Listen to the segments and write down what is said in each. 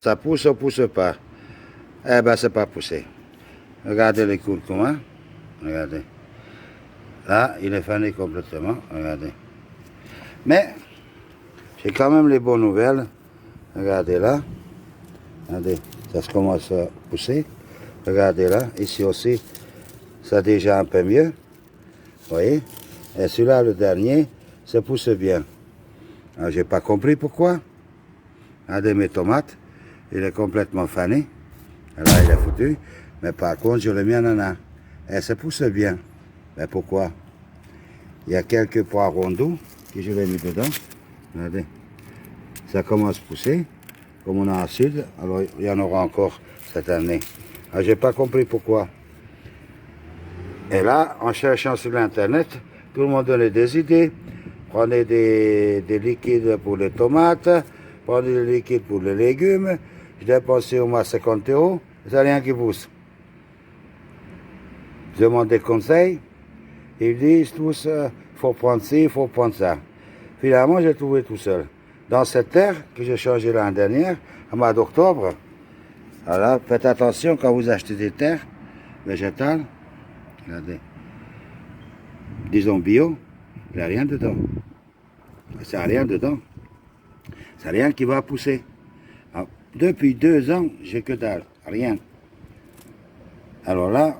Ça pousse ou pousse pas? Eh ben, c'est pas poussé. Regardez les curcuma. Regardez. Là, il est fané complètement. Regardez. Mais, j'ai quand même les bonnes nouvelles. Regardez là. Regardez. Ça se commence à pousser. Regardez là. Ici aussi, ça déjà un peu mieux. Vous voyez? Et celui-là, le dernier, ça pousse bien. Alors, j'ai pas compris pourquoi. Regardez mes tomates. Il est complètement fané. Là, il est foutu. Mais par contre, je l'ai mis en ananas. Et ça pousse bien. Mais pourquoi? Il y a quelques poivrons doux que je l'ai mis dedans. Regardez. Ça commence à pousser. Comme on a en sud, alors il y en aura encore cette année. Alors, j'ai pas compris pourquoi. Et là, en cherchant sur l'internet, tout le monde donnait des idées. Prenez des liquides pour les tomates, prenez des liquides pour les légumes. Je dépensais au moins 50 €, c'est rien qui pousse. Je demande des conseils, ils disent tous, faut prendre ci, il faut prendre ça. Finalement, j'ai trouvé tout seul. Dans cette terre que j'ai changée l'année dernière, au mois d'octobre, alors faites attention quand vous achetez des terres végétales, regardez, disons bio, il n'y a rien dedans. Ça n'a rien dedans. Ça n'a rien qui va pousser. Alors, depuis 2 ans, j'ai que dalle, rien. Alors là,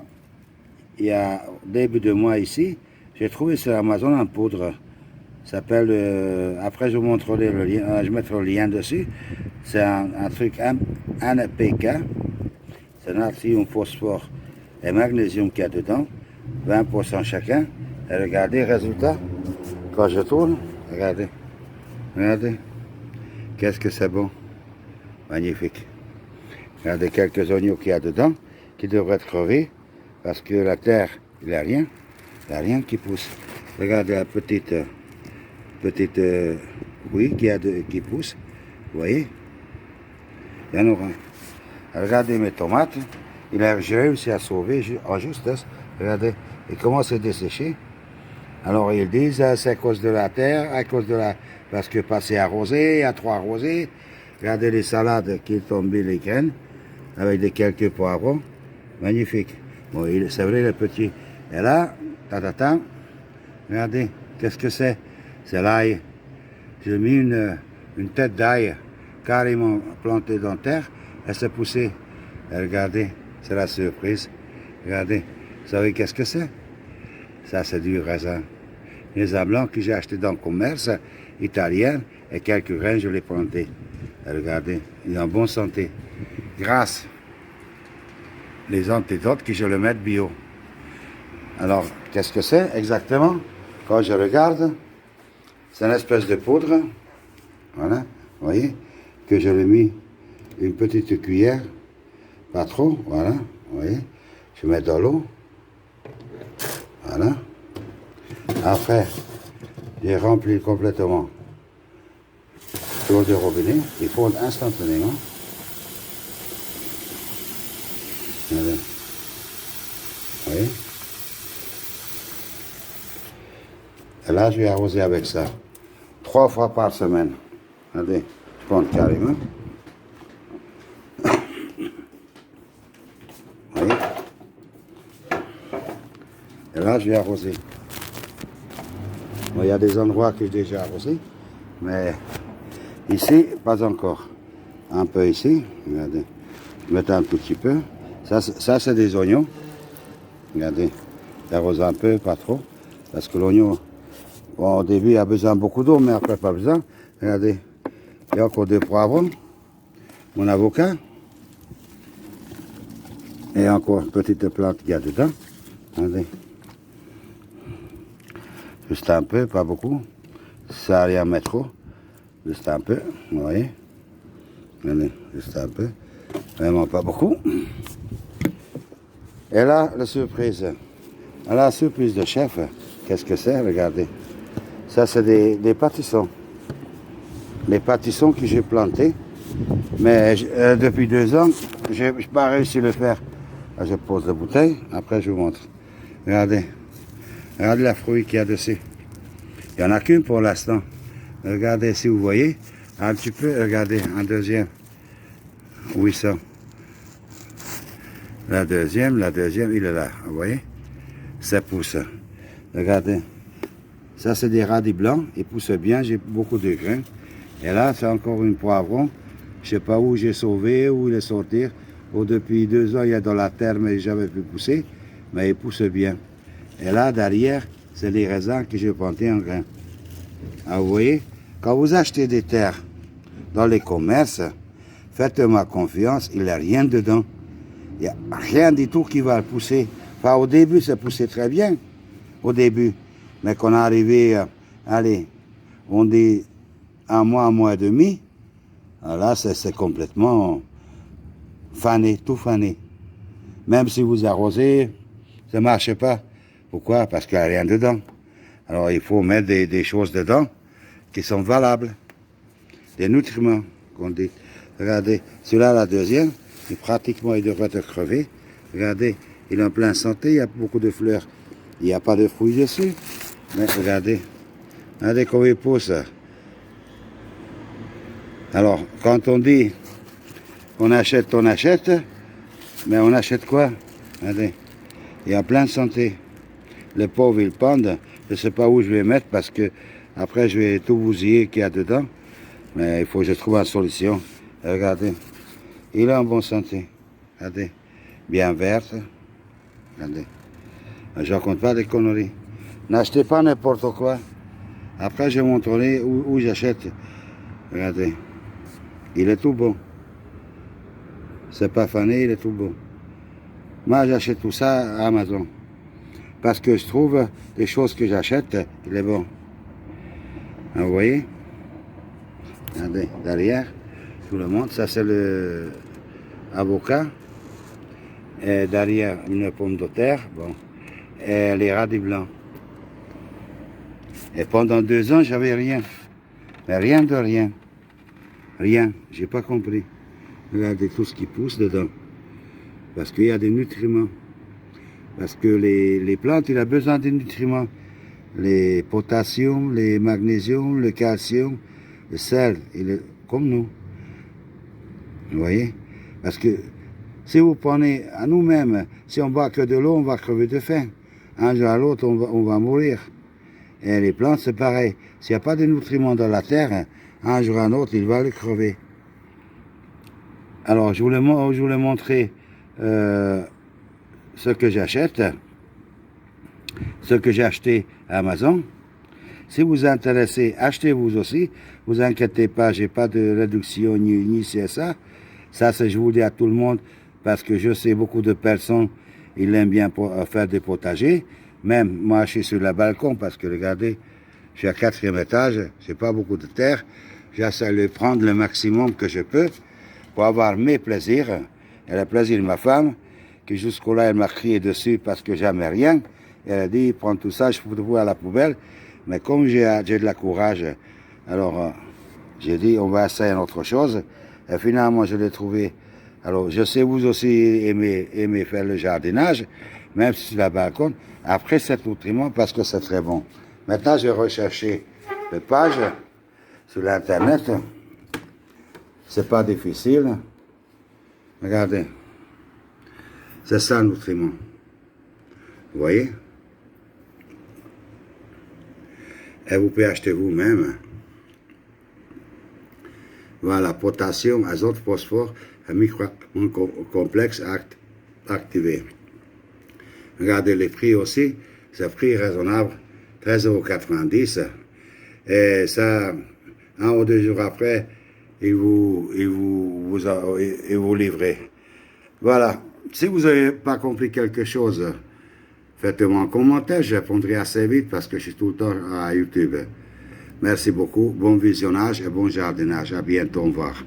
il y a début de mois ici, j'ai trouvé sur Amazon un poudre. Ça s'appelle, après je vous montrerai le lien, je mettrai le lien dessus. C'est un truc NPK. C'est natrium, phosphore et magnésium qu'il y a dedans. 20% chacun. Et regardez, résultat, quand je tourne, regardez. Regardez. Qu'est-ce que c'est bon. Magnifique. Regardez quelques oignons qu'il y a dedans, qui devraient être crevés, parce que la terre, il n'y a rien. Il n'y a rien qui pousse. Regardez la petite oui, qui pousse. Vous voyez? Il y en aura. Regardez mes tomates. J'ai réussi à sauver en justesse. Regardez, ils commencent à dessécher. Alors ils disent, c'est à cause de la terre, parce que passé arrosé, il y a trop arrosé. Regardez les salades qui tombent les graines, avec quelques poivrons. Magnifique. Bon, c'est vrai, le petit. Et là, regardez, qu'est-ce que c'est? C'est l'ail. J'ai mis une tête d'ail carrément plantée dans la terre. Elle s'est poussée. Et regardez, c'est la surprise. Regardez, vous savez qu'est-ce que c'est? Ça, c'est du raisin. Les raisin blanc que j'ai acheté dans le commerce italien et quelques graines, je les plantés. Et regardez, il est en bonne santé. Grâce les antidotes que je le mets bio. Alors, qu'est-ce que c'est exactement? Quand je regarde, c'est une espèce de poudre, voilà, vous voyez, que je l'ai mis une petite cuillère, pas trop, voilà, vous voyez, je mets dans l'eau, voilà. Après, j'ai rempli complètement l'eau de robinet, il fond instantanément. Voilà. Vous voyez? Et là, je vais arroser avec ça. 3 fois par semaine. Regardez, je prends carrément. Vous voyez? Et là, je vais arroser. Bon, il y a des endroits que j'ai déjà arrosé, mais ici, pas encore. Un peu ici, regardez. Je mets un tout petit peu. Ça c'est des oignons. Regardez, j'arrose un peu, pas trop, parce que l'oignon, bon, au début, il a besoin de beaucoup d'eau, mais après, pas besoin. Regardez, il y a encore 2 poivrons, mon avocat, et encore une petite plante qu'il y a dedans. Regardez. Juste un peu, pas beaucoup. Ça n'a rien à mettre trop. Juste un peu, vous voyez. Regardez, juste un peu. Vraiment pas beaucoup. Et là, la surprise. La surprise de chef, qu'est-ce que c'est? Regardez. Ça, c'est des pâtissons. Les pâtissons que j'ai plantés. Mais depuis 2 ans, je n'ai pas réussi à le faire. Là, je pose la bouteille, après je vous montre. Regardez. Regardez la fruit qu'il y a dessus. Il n'y en a qu'une pour l'instant. Regardez si vous voyez. Un petit peu, regardez, un deuxième. Oui, ça. La deuxième, il est là. Vous voyez? Ça pousse. Regardez. Ça, c'est des radis blancs. Ils poussent bien. J'ai beaucoup de grains. Et là, c'est encore une poivron. Je ne sais pas où j'ai sauvé, où il est sorti. Ou depuis 2 ans, il y a dans la terre, mais j'avais pu pousser. Mais il pousse bien. Et là, derrière, c'est les raisins que j'ai plantés en grains. Ah, vous voyez? Quand vous achetez des terres dans les commerces, faites-moi confiance, il n'y a rien dedans. Il n'y a rien du tout qui va le pousser. Enfin, au début, ça poussait très bien. Au début. Mais quand on est arrivé, allez, on dit un mois et demi, là, c'est complètement fané, tout fané. Même si vous arrosez, ça ne marche pas. Pourquoi? Parce qu'il n'y a rien dedans. Alors, il faut mettre des choses dedans qui sont valables. Des nutriments, qu'on dit. Regardez, celui-là, la deuxième, pratiquement, il devrait être crevé. Regardez, il est en pleine santé, il y a beaucoup de fleurs. Il n'y a pas de fruits dessus. Mais regardez, regardez comment il pousse. Alors, quand on dit on achète, mais on achète quoi? Regardez, il y a plein de santé. Les pauvres, ils pendent. Je ne sais pas où je vais mettre parce que après, je vais tout bousiller qu'il y a dedans. Mais il faut que je trouve une solution. Regardez, il est en bonne santé. Regardez, bien verte. Regardez, je raconte pas des conneries. N'achetez pas n'importe quoi. Après, je vais montrer où j'achète. Regardez, il est tout bon. C'est pas fané, il est tout bon. Moi, j'achète tout ça à Amazon. Parce que je trouve les choses que j'achète, il est bon. Vous voyez? Regardez, derrière, je vous le montre. Ça, c'est le avocat. Et derrière, une pomme de terre. Bon. Et les radis blancs. Et pendant 2 ans, j'avais rien. Mais rien de rien. Rien. J'ai pas compris. Regardez tout ce qui pousse dedans. Parce qu'il y a des nutriments. Parce que les plantes, il a besoin des nutriments. Les potassium, les magnésium, le calcium, le sel, comme nous. Vous voyez? Parce que si vous prenez à nous-mêmes, si on boit que de l'eau, on va crever de faim. Un jour à l'autre, on va mourir. Et les plantes, c'est pareil. S'il n'y a pas de nutriments dans la terre, un jour à l'autre, il va les crever. Alors, je voulais montrer ce que j'achète, ce que j'ai acheté à Amazon. Si vous vous intéressez, achetez vous aussi. Vous inquiétez pas, j'ai pas de réduction ni CSA. Ça, je vous le dis à tout le monde, parce que je sais beaucoup de personnes, ils aiment bien faire des potagers. Même moi, je suis sur le balcon, parce que regardez, je suis à 4e étage, j'ai pas beaucoup de terre. J'essaie de prendre le maximum que je peux pour avoir mes plaisirs et le plaisir de ma femme, qui jusqu'au-là, elle m'a crié dessus parce que jamais rien. Elle a dit, prends tout ça, je fous tout à la poubelle. Mais comme j'ai de la courage, alors j'ai dit, on va essayer une autre chose. Et finalement, je l'ai trouvé. Alors, je sais, vous aussi aimez faire le jardinage, même si c'est la balcon. Après, c'est nutriment parce que c'est très bon. Maintenant, j'ai recherché les pages sur l'Internet. C'est pas difficile. Regardez. C'est ça, le nutriment. Vous voyez? Et vous pouvez acheter vous-même. Voilà, potassium, azote, phosphore, un microcomplexe activé. Regardez les prix aussi, c'est un prix raisonnable, 13,90 €. Et ça, 1 ou 2 jours après, il vous livrez. Voilà, si vous n'avez pas compris quelque chose, faites-moi un commentaire, je répondrai assez vite parce que je suis tout le temps à YouTube. Merci beaucoup, bon visionnage et bon jardinage. À bientôt, au revoir.